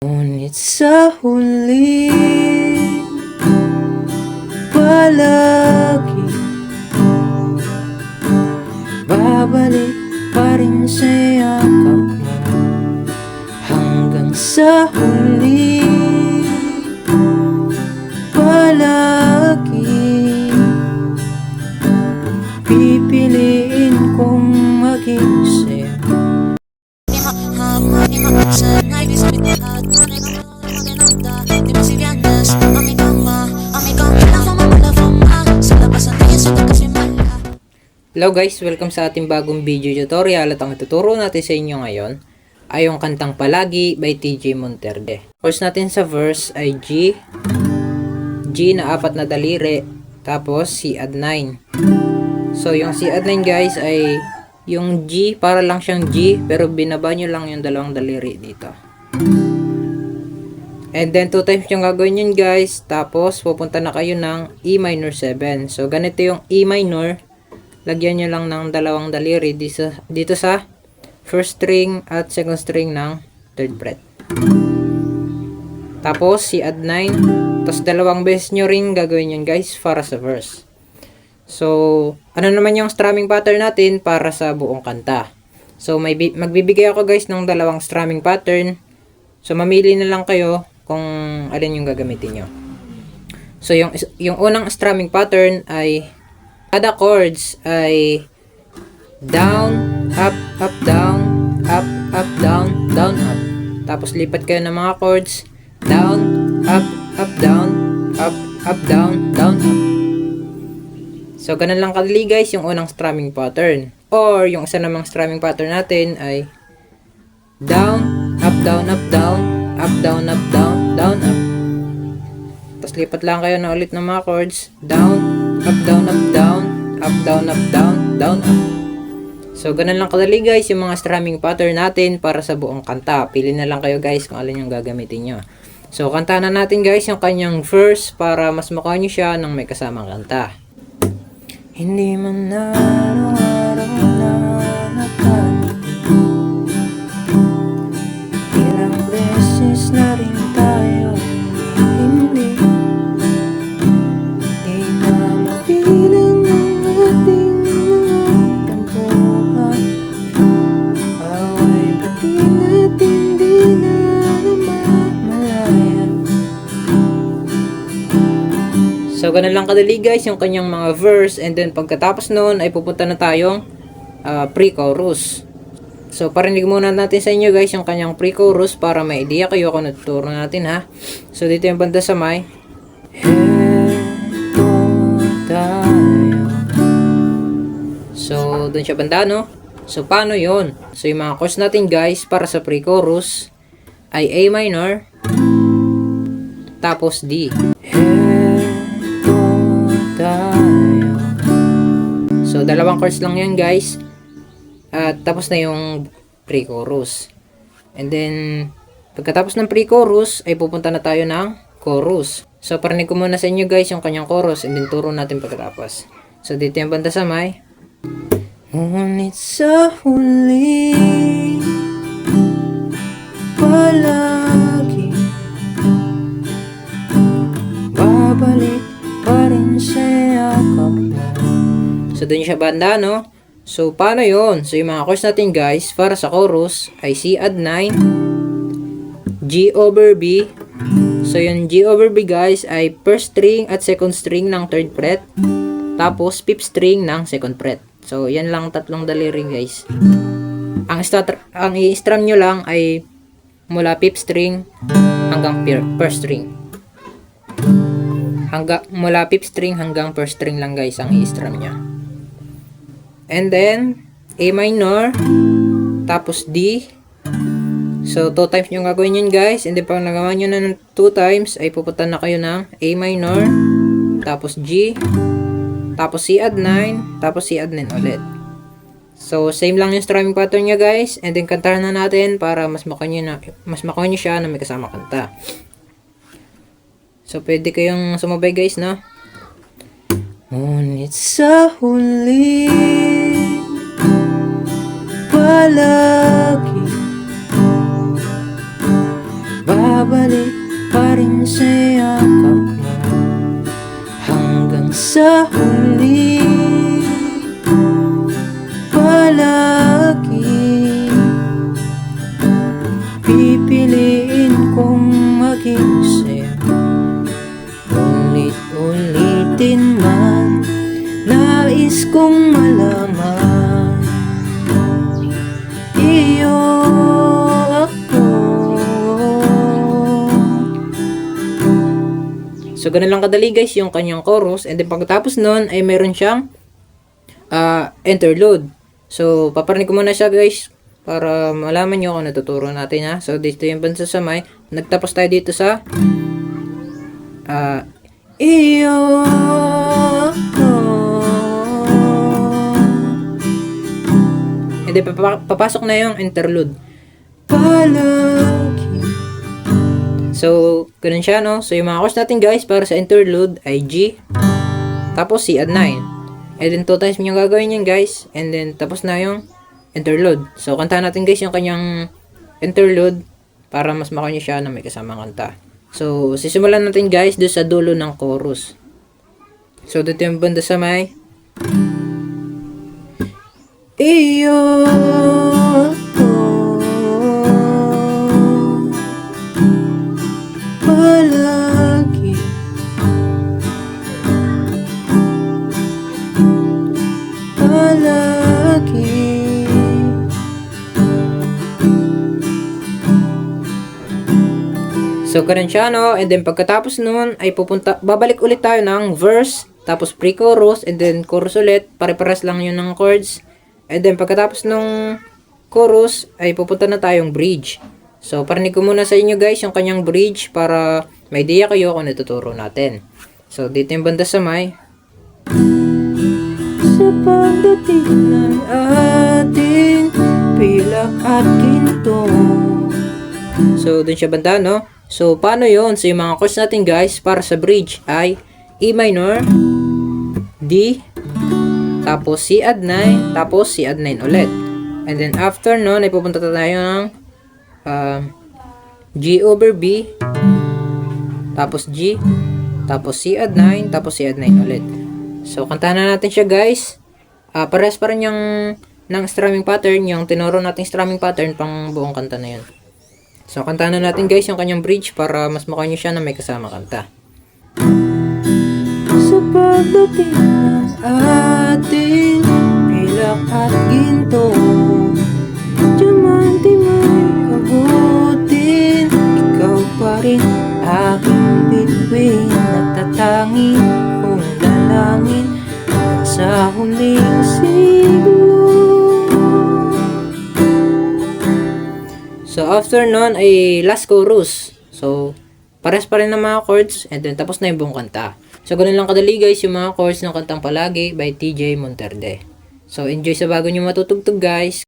Ngunit sa huli, palagi babalik pa rin sa yakap mo. Hanggang sa huli, palagi pipiliin kong maging sa'yo. Hello guys, welcome sa ating bagong video tutorial at ang ituturo natin sa inyo ngayon ay yung kantang Palagi by TJ Monterde. Course natin sa verse ay G na 4 na daliri, tapos C add 9. So yung C add 9 guys ay yung G, para lang siyang G pero binaba nyo lang yung dalawang daliri dito. And then 2 times yung gagawin yun guys, tapos pupunta na kayo ng E minor 7. So ganito yung E minor, lagyan nyo lang ng dalawang daliri dito sa first string at second string ng third fret. Tapos C add 9, tapos dalawang beses nyo ring gagawin yun guys para sa verse. So ano naman yung strumming pattern natin para sa buong kanta. So magbibigay ako guys ng dalawang strumming pattern. So mamili na lang kayo kung alin yung gagamitin nyo. So yung unang strumming pattern ay kada chords ay down, up, up, down, up, up, down, down, up. Tapos lipat kayo ng mga chords down, up, down, up, down, down, up. So ganun lang kadali guys yung unang strumming pattern. Or yung isa namang strumming pattern natin ay down, up, down, up, down, up, down, up, down, down, up. Tapos lipat lang kayo na ulit ng mga chords down, up, down, up, down, up, down, up, down, down, up. So ganun lang kadali guys yung mga strumming pattern natin para sa buong kanta. Pili na lang kayo guys kung alin yung gagamitin nyo. So kanta na natin guys yung kanyang verse para mas mukha nyo siya ng may kasamang kanta. Hindi man araw-araw na nakalit, ilang beses na rin tayo hindi, di na mabilang ang ating mga tampuhan. Away pati natin di na namamalayan. So ganun lang kadali guys yung kanyang mga verse, and then pagkatapos noon ay pupunta na tayong pre-chorus. So parinig muna natin sa inyo guys yung kanyang pre-chorus para may idea kayo kung natuturo natin ha. So dito yung banda sa may Heto tayo. So dun siya banda no. So paano yon? So yung mga chords natin guys para sa pre-chorus ay A minor, tapos D. So dalawang chords lang yan guys. At tapos na yung pre-chorus. And then pagkatapos ng pre-chorus ay pupunta na tayo ng chorus. So parinig ko muna sa inyo guys yung kanyang chorus, and then turo natin pagkatapos. So dito yung banda sa may ngunit sa huli, palagi babalik pa rin sa yakap mo. So dun siya banda no. So paano yun? So yung mga chords natin guys para sa chorus ay C add 9, G over B. So yung G over B guys ay first string at second string ng third fret, tapos fifth string ng second fret. So yan lang tatlong daliri guys. Ang i-strum nyo lang ay mula fifth string hanggang first string. Mula fifth string hanggang first string lang guys ang i-strum nya. And then A minor, tapos D. So 2 times yung gagawin yun guys, and then pag nagawa nyo na ng 2 times ay pupunta na kayo ng A minor, tapos G, tapos C add 9, tapos C add 9 ulit. So same lang yung strumming pattern nya guys, and then kantahan na natin para mas makuha nyo siya na may kasama kanta. So pwede kayong sumabay guys no. Ngunit sa huli, palagi babalik pa rin sa yakap mo hanggang sa huli. Palagi pipiliin kong maging sa'yo, ulit-ulitin man, nais kong malaman, iyo ako. So, ganun lang kadali guys yung kanyang chorus. And then pagkatapos nun ay meron siyang interlude. So, paparinig ko muna siya guys para malaman nyo kung natuturo natin ha. So, dito yung bansa sa may. Nagtapos tayo dito sa iyo ako. And then papasok na yung interlude. Palagi. So, ganun siya no. So, yung mga chords natin guys para sa interlude ay G, tapos C add 9. And then 2 times yung gagawin yun guys. And then tapos na yung interlude. So kantahan natin guys yung kanyang interlude para mas makanya siya na may kasamang kanta. So sisimulan natin guys doon sa dulo ng chorus. So dito yung banda sa may iyo ako, palagi palagi. So, ganun siya, no? And then, pagkatapos nun, ay babalik ulit tayo ng verse, tapos pre-chorus, and then chorus ulit. Pare-pares lang yun ng chords. And then, pagkatapos nung chorus, ay pupunta na tayong bridge. So, parinig ko muna sa inyo, guys, yung kanyang bridge para may idea kayo kung natuturo natin. So, dito yung banda sa may. Sa pagdating ng ating pilak at ginto. So, dun siya banda, no? So, paano yon? So, yung mga chords natin, guys, para sa bridge ay E minor, D, tapos C add 9, tapos C add 9 ulit. And then, after nun, ay pupunta tayo ng G over B, tapos G, tapos C add 9, tapos C add 9 ulit. So, kantahan na natin siya, guys. Parehas pa rin yung ng strumming pattern, yung tinuro nating strumming pattern pang buong kanta na yun. So, kantahan na natin guys yung kanyang bridge para mas mukha nyo siya na may kasama kanta. Sa pagdating ng ating pilak at ginto, diamante may abutin, ikaw pa rin aking bituin, natatangin kong dalangin sa huling siglo. So, after nun ay last chorus. So, pares pa rin ng mga chords and then tapos na yung buong kanta. So, ganun lang kadali guys yung mga chords ng kantang Palagi by TJ Monterde. So, enjoy sa bago nyo matutugtog guys.